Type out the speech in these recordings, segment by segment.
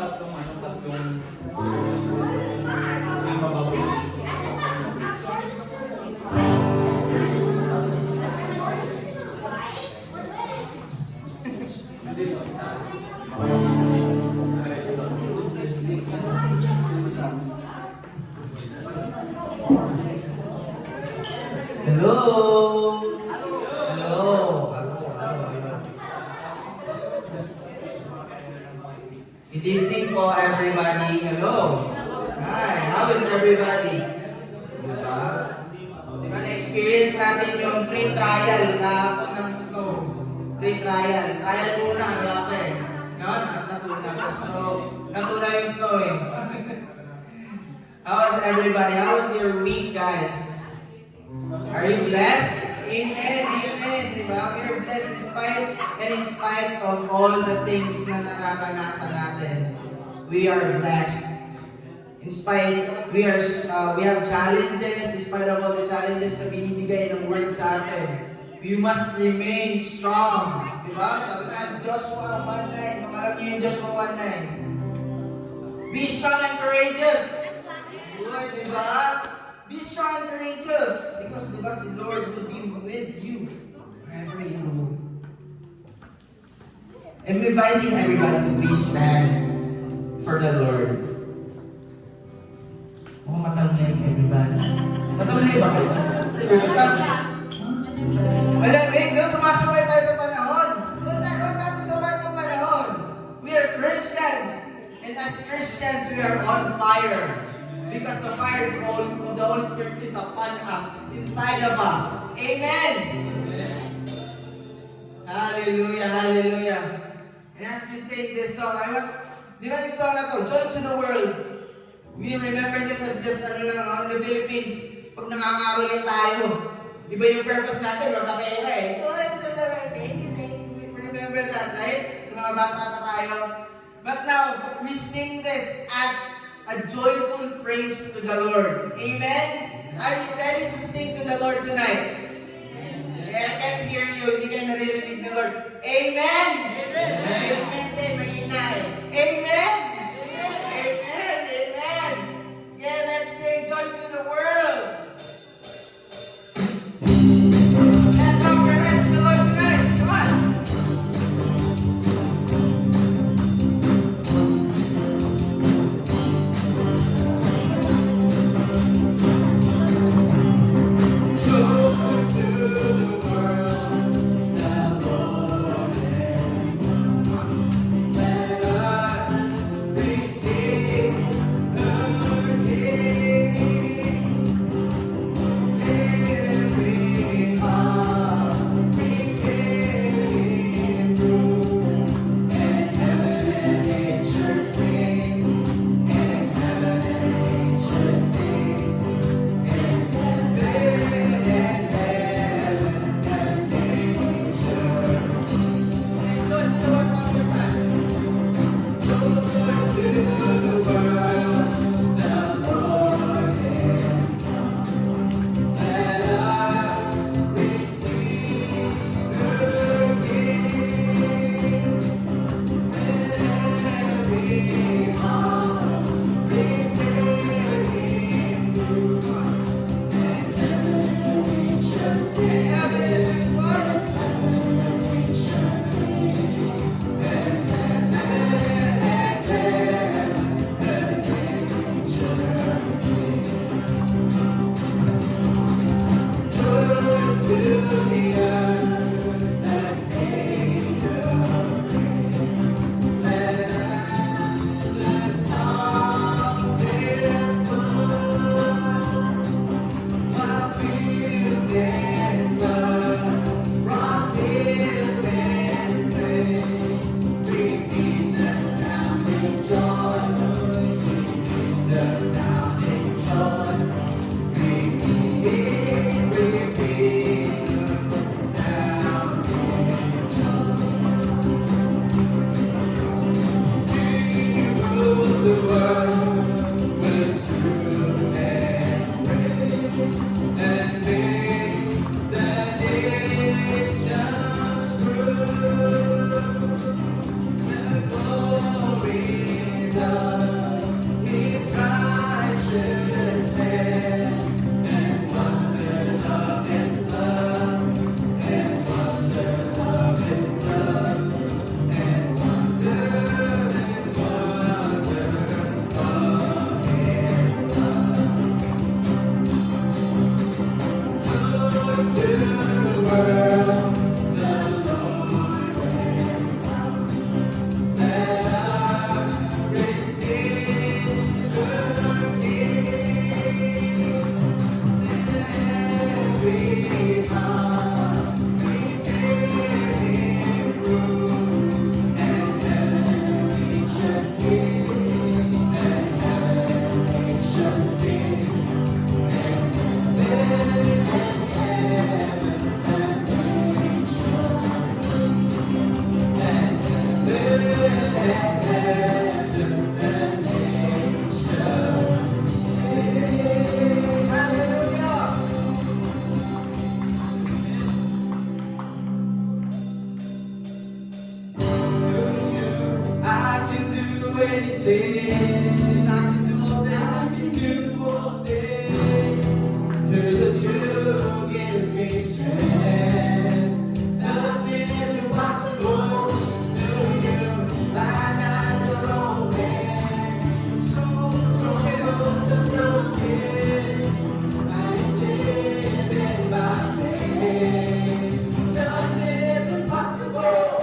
tatlong yung mababaw. Hello! Hello! Good evening po, everybody. Hello! Hi! How is everybody? Diba? Diba na-experience natin yung free trial kahapon ng snow? Free trial. Trial muna, after. No? Natuna yung snow. Natuna yung snow eh. How was everybody? How was your week, guys? Are you blessed? Amen, amen. Diba? We are blessed despite and in spite of all the things na nararanasan natin. We are blessed. In spite, we have challenges. In spite of all the challenges na binibigay ng word sa atin, we must remain strong. Diba? Sabi nga, Joshua 1:9. Kung alam niyo yung Joshua 1:9. Be strong and courageous. Good, diba? Be strong and courageous because diba si Lord will be with you wherever you go. I'm inviting everybody to please stand for the Lord. Oh, matamlay everybody. Matamlay ba kayo? Malamig, no? Sumasabay tayo sa panahon. Ba't natin sabay ng panahon? We are Christians. And as Christians, we are on fire. Because the fire of the Holy Spirit is upon us, inside of us. Amen! Amen. Hallelujah, hallelujah. And as we sing this song, di ba yung song na to, Joy to the World. We remember this as just in the Philippines, pag nangangaroling tayo. Di ba yung purpose natin, magkapera eh. We remember that, right? Yung mga bata pa tayo. But now, we sing this as a joyful praise to the Lord. Amen? Are you ready to sing to the Lord tonight? I can't hear you. Hindi kayo naririnig ng Lord. Amen? Amen. Amen din. Mahina eh. Amen? Amen. Amen. Yeah, let's sing joy to the world. Let's clap your hands to the Lord tonight. Come on. world, the Lord has come. Let us receive the King. Every heart prepare Him room, and heaven shall sing, and heaven shall sing, and heaven anything, I can do all things, I can do all things. Through the truth gives me strength. Nothing is impossible to you. Mine eyes are open, souls are broken. I'm living by faith. Nothing is impossible.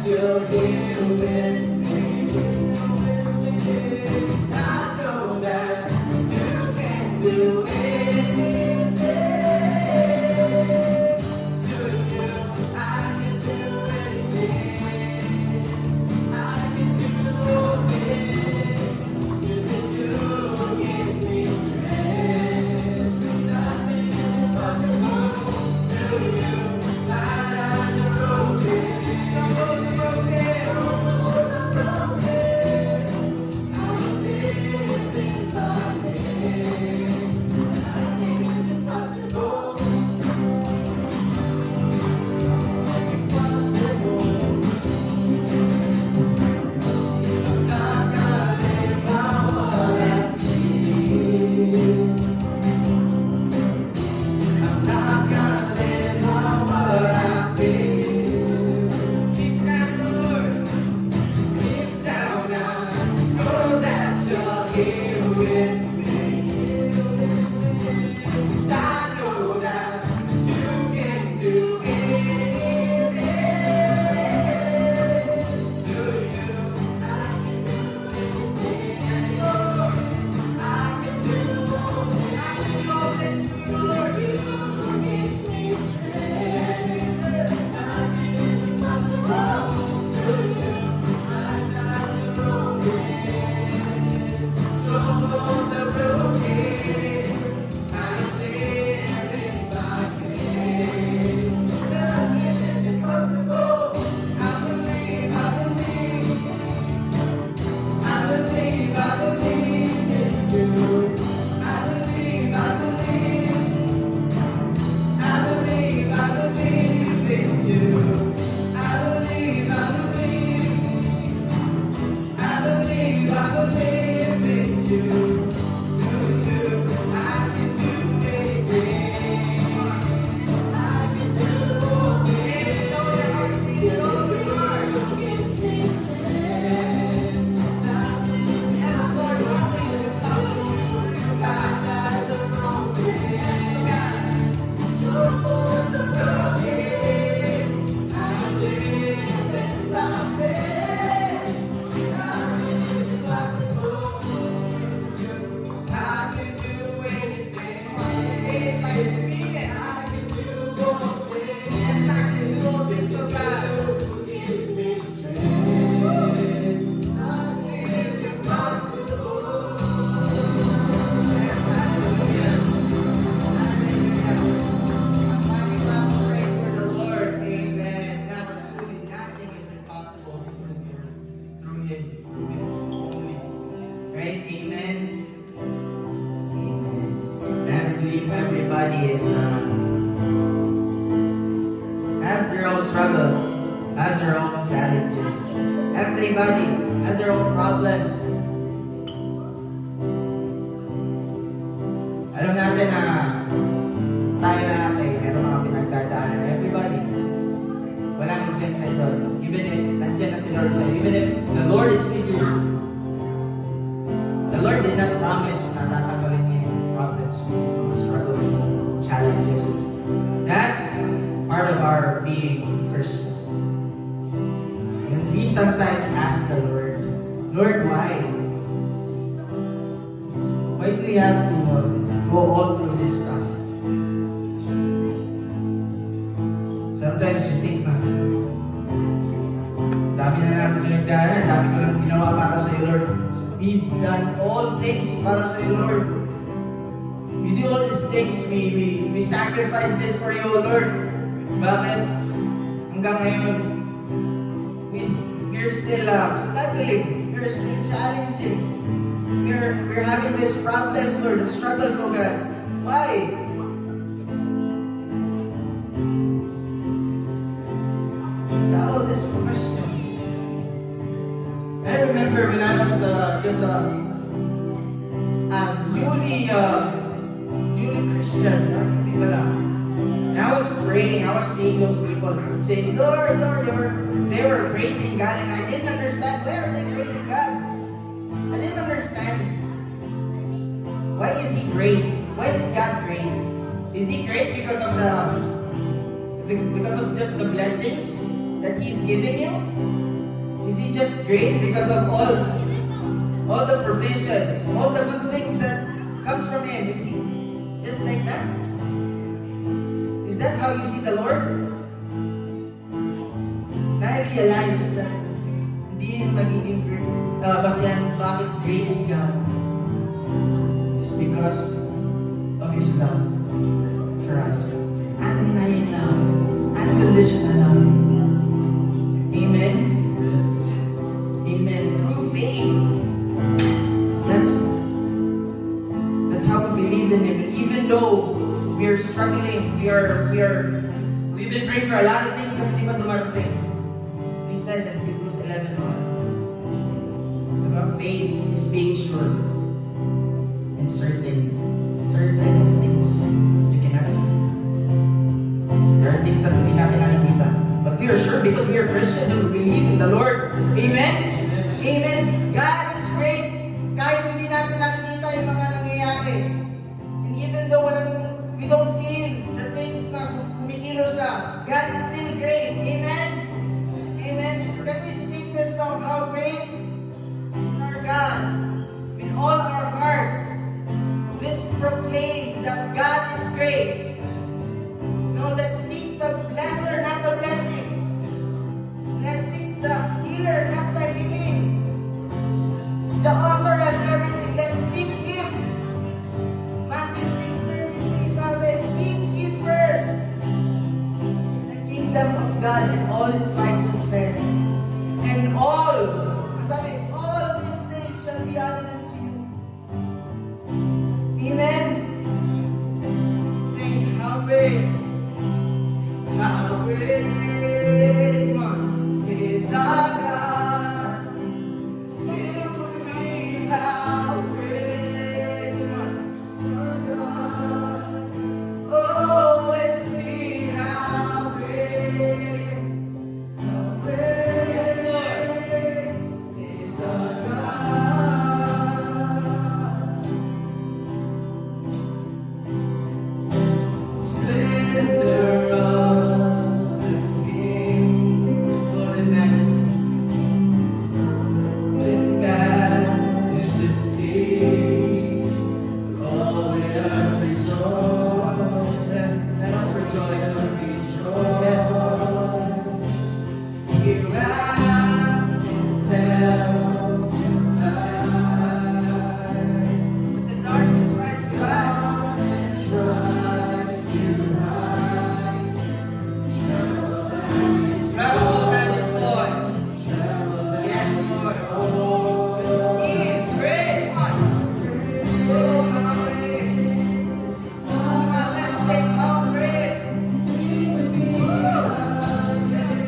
You're here with me. I know that you can do anything. Through you, I can do anything. I can do all things. This is you gives me strength. Nothing is impossible. Through you, my eyes are open. Everybody has their own struggles, has their own challenges. challenges. Everybody has their own problems. Alam natin na tayo lahat ay meron mga pinagdadaanan. Everybody. Walang exempted doon. Even if nandiyan na si Lord sa'yo, even if the Lord is with you, the Lord did not promise na tatanggalin niya yung problems, struggles, challenges. That's part of our being Christian. And we sometimes ask the Lord, Lord, why? Why do we have to go all through this stuff? Sometimes you think na, dami na natin pinagdaanan, dami ko lang ginawa para sa iyo, Lord. We've done all things para sa iyo, Lord. We do all these things, we sacrifice this for you, Lord. Bakit? Hanggang ngayon, we're still struggling, we're still challenging. We're having these problems, Lord, the struggles, oh God. Why? All these questions. I remember when I was just newly Christian, people and I was praying, I was seeing those people saying, Lord, Lord, they were praising God, and I didn't understand, why are they praising God? I didn't understand. Why is He great? Why is God great? Is He great because of just the blessings that He's giving you? Is He just great because of all the provisions, all the good things that comes from Him? Is He just like that? Is that how you see the Lord? I realized that hindi yung nagiging basihan bakit great si God. Just because of His love for us. Undenying love. Unconditional love. Amen? Amen. Through faith. That's how we believe in Him. Even though we are struggling, we've been praying for a lot of things, but hindi pa dumarating. He says in Hebrews 11:1, faith is being sure and certain of things you cannot see. There are things that hindi natin nakikita, but we are sure because we are Christians and we believe in the Lord. Amen? Amen. God is great. Kahit hindi natin nakikita yung mga nangyayari. And even though we don't feel the things na kumikilos siya, God is still great. Amen? Amen? Can we sing this song, How Great is Our God? With all our hearts, let's proclaim that God is great. No, let's seek the blesser, not the blessing. Let's seek the healer, not the healing. The author of everything, let's seek Him. Matthew 6:33 sabi, seek ye first the kingdom of God and all His righteousness. And all these things shall be added unto you. Amen? Sing, how great is our God. Sing with me, how great is our God. Oh, we see how great. Yes, Lord, is our God. Splendor of the King, Lord and Majesty. With majesty, all the earth rejoice. Let us rejoice. Yes, Lord. He wraps Himself in light. With the darkness rises high. Tremble at His voice. Yes, Lord. He is great. Come on, how great. Come on, let's sing how great.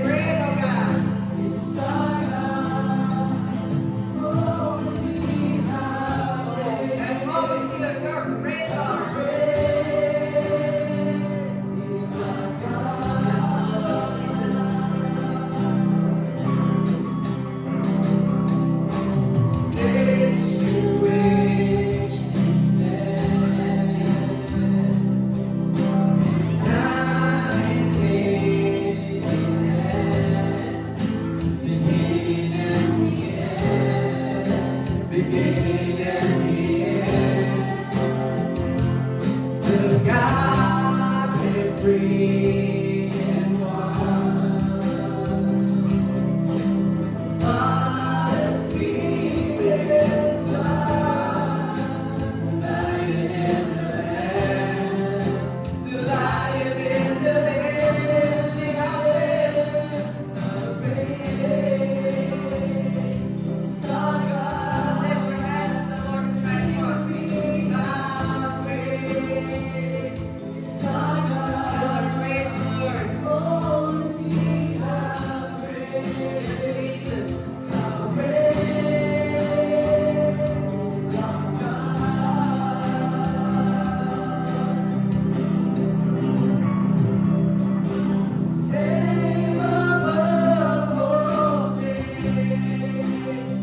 Great, oh God. Jesus. Name above all names.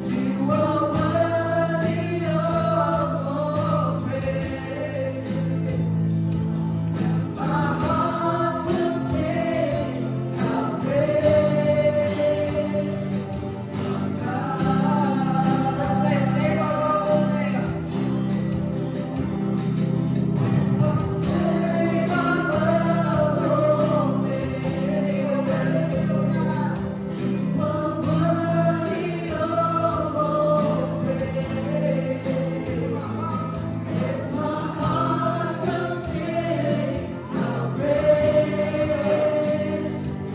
You are worthy of all praise. My heart will sing how great is our God. Name above all names. Name above all names. You are worthy of God. You are worthy of all praise. My heart will sing how great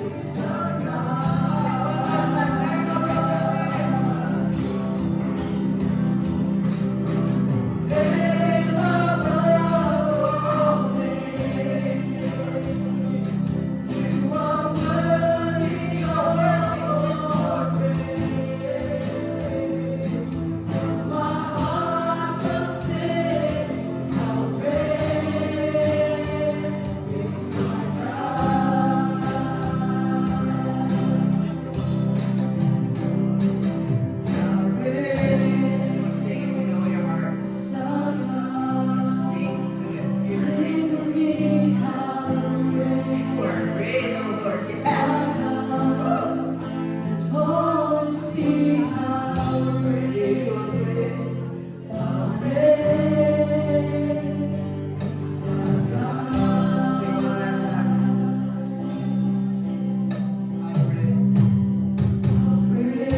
is our God. Name above all names. You are worthy of all praise. My heart will sing how great is our God. How great. Sing if you know your heart. Sing to it. Sing to me how great. You are great, O Lord. Oh, see how great you are great. How great is our God. Sing one last time. How great. How great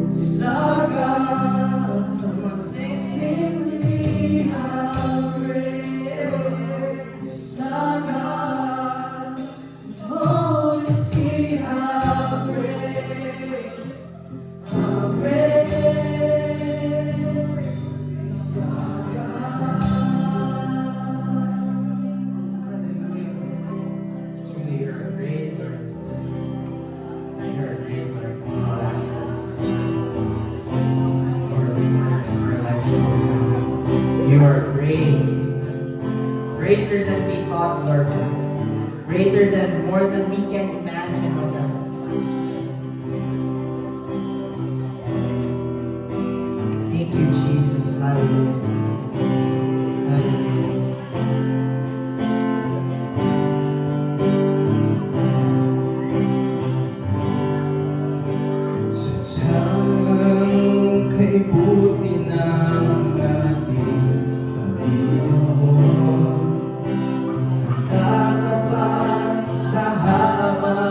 is our God. Come on, sing with me. How great is our God. Oh, see how great, how great is our God. Hallelujah. Truly, you're a great Lord. You're a great Lord. All aspects. Lord, we work in our lives, Lord. You are great. Greater than we thought, Lord God. Greater than more than we can imagine, Lord God. Thank you, Jesus. Hallelujah. Hallelujah. Sadyang kay buti ng ating Panginoon, nagtatapat sa haba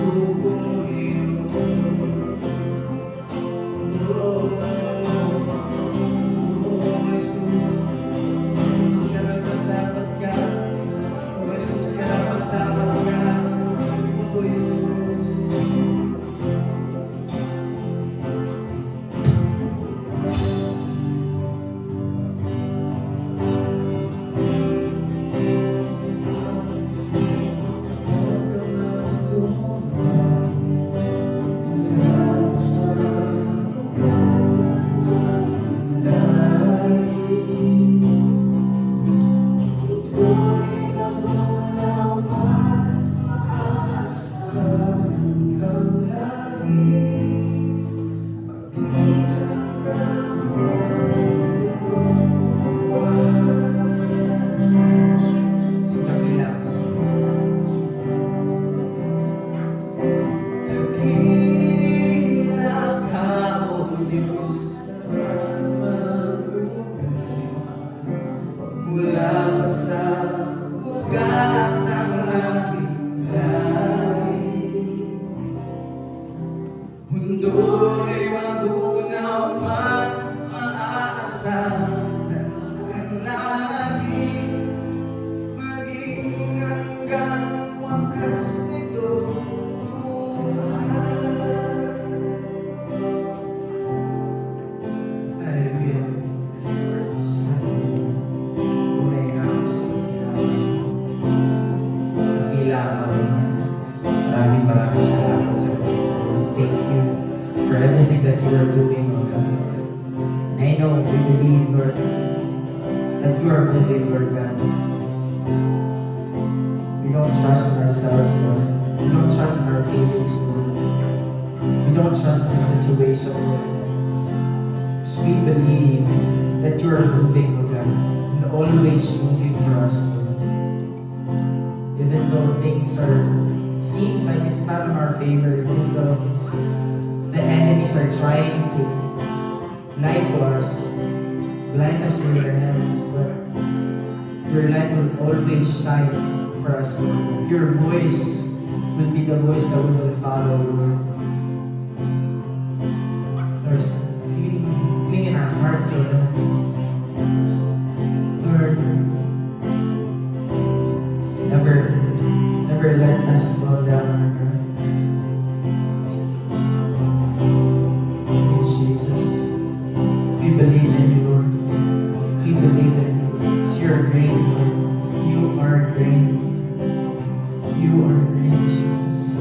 susukuhin mo. Oh, Jesus. Jesus, karapat-dapat ka. Oh, Jesus, karapat-dapat ka. Oh, Jesus. Mula pa sa ugat ng aming lahi, mundo'y magunaw man maaasahan kang lagi, maging hanggang wakas nito buhay. Hallelujah. Maraming salamat sa Lord. Thank you for everything that you are doing, Lord God. And I know we believe, Lord, that you are moving, Lord God. We don't trust in ourselves, Lord. We don't trust in our feelings, Lord. We don't trust in the situation, Lord. So we believe that you are moving, Lord God, and always moving for us, Lord. Even though things seems like it's not in our favor, even though the enemies are trying to lie to us, blind us with their hands, but your light will always shine for us, Lord. Your voice will be the voice that we will follow, Lord. Lord, clean in our hearts, Lord. Lord, never let us fall down, Lord. Thank you, Jesus. We believe in you, Lord. We believe in you. So you're great, Lord. You are great. You are great, Jesus.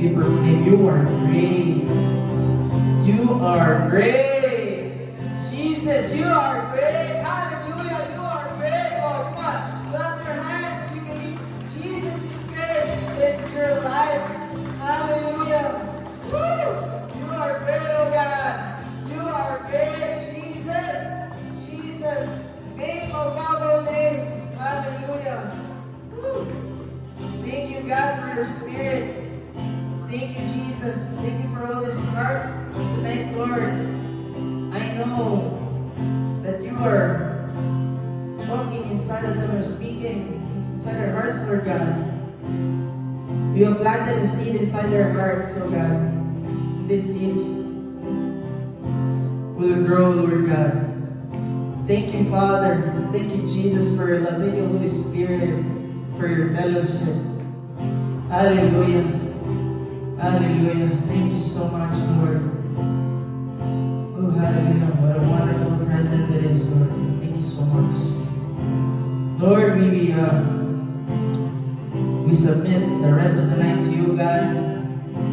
We proclaim you are great. You are great. Jesus, you are great. Hallelujah. You are great, Lord. Come on. Clap your hands if you believe Jesus is great in your lives. Hallelujah. Woo! You are great, oh God. You are great, Jesus. Jesus. Name above all names. Hallelujah. Woo! Thank you, God, for your spirit. Thank you, Jesus. Thank you for all these hearts tonight, Lord. I know that you are talking inside of them or speaking inside their hearts, Lord God. You have planted a seed inside their hearts, oh God. And these seeds will grow, Lord God. Thank you, Father. Thank you, Jesus, for your love. Thank you, Holy Spirit, for your fellowship. Hallelujah. Hallelujah. Thank you so much, Lord. Oh, hallelujah. What a wonderful presence it is, Lord. Thank you so much. Lord, we submit the rest of the night to you, God.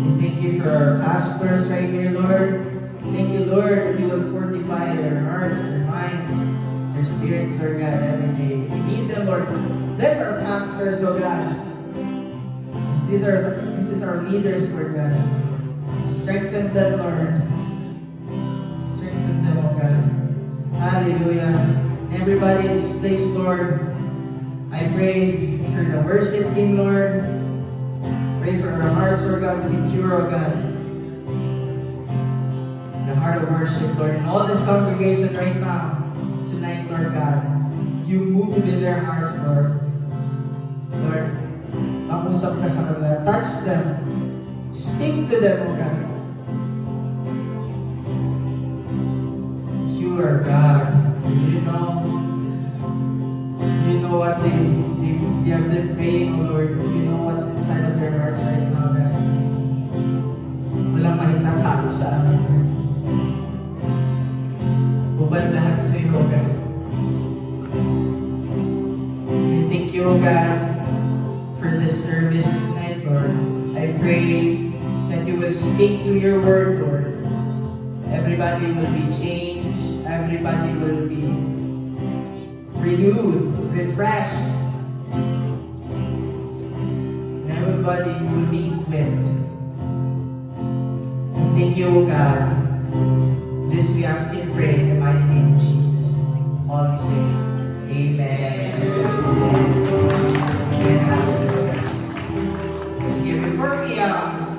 We thank you for our pastors right here, Lord. Thank you, Lord, that you will fortify their hearts, their minds, their spirits, Lord God, every day. We need them, Lord. Bless our pastors, oh God. This is our leaders, Lord God. Strengthen them, Lord. Strengthen them, oh God. Hallelujah. And everybody in this place, Lord, I pray for the worship team, Lord. Pray for our hearts, Lord God, to be pure, oh God. The heart of worship, Lord. And all this congregation right now, tonight, Lord God, you move in their hearts, Lord. Lord, makausap ka sa kanila. Touch them. Speak to them, O God. You are God. You know what they have been praying, O Lord. You know what's inside of their hearts right now, God. Walang mahitatago sa amin, Lord. Ubad lahat sa iyo, God. We thank you, God, for this service tonight, Lord. I pray that you will speak to your word, Lord. Everybody will be changed. Everybody will be renewed, refreshed. And everybody will be equipped. And thank you, God. This we ask and pray in the mighty name of Jesus. All we say, Amen.